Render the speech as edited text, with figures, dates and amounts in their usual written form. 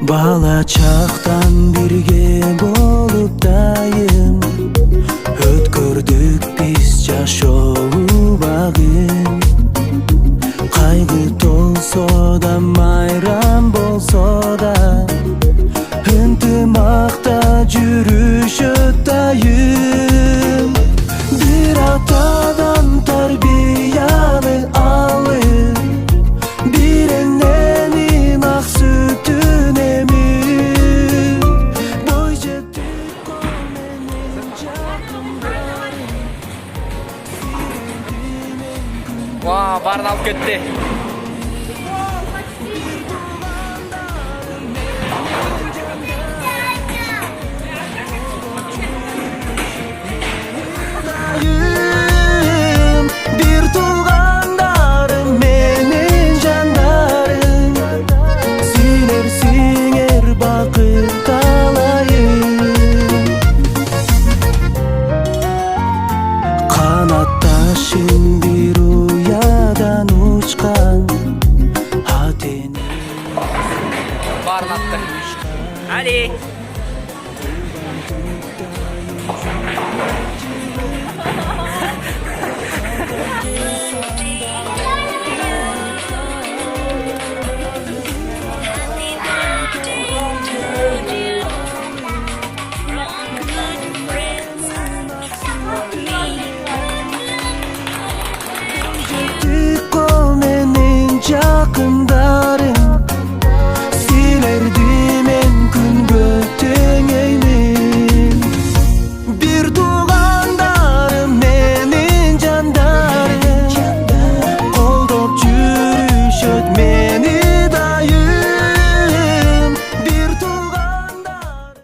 Бала чактан бирге болуп дайым өткөрдүк биз жашоо багын. Кайгы толсо да майрам болсо да ынтымакта жүрүшөт дайым. Бир атадан тарбияны алып бир эненин ак сүтүн эмип бой жетип кол менен жакындарым. Барын алып кетти. Бир туугандарым менин жандарым, силер бакыт талайым. Канатташым бир уядан учкан Барын атты. Али.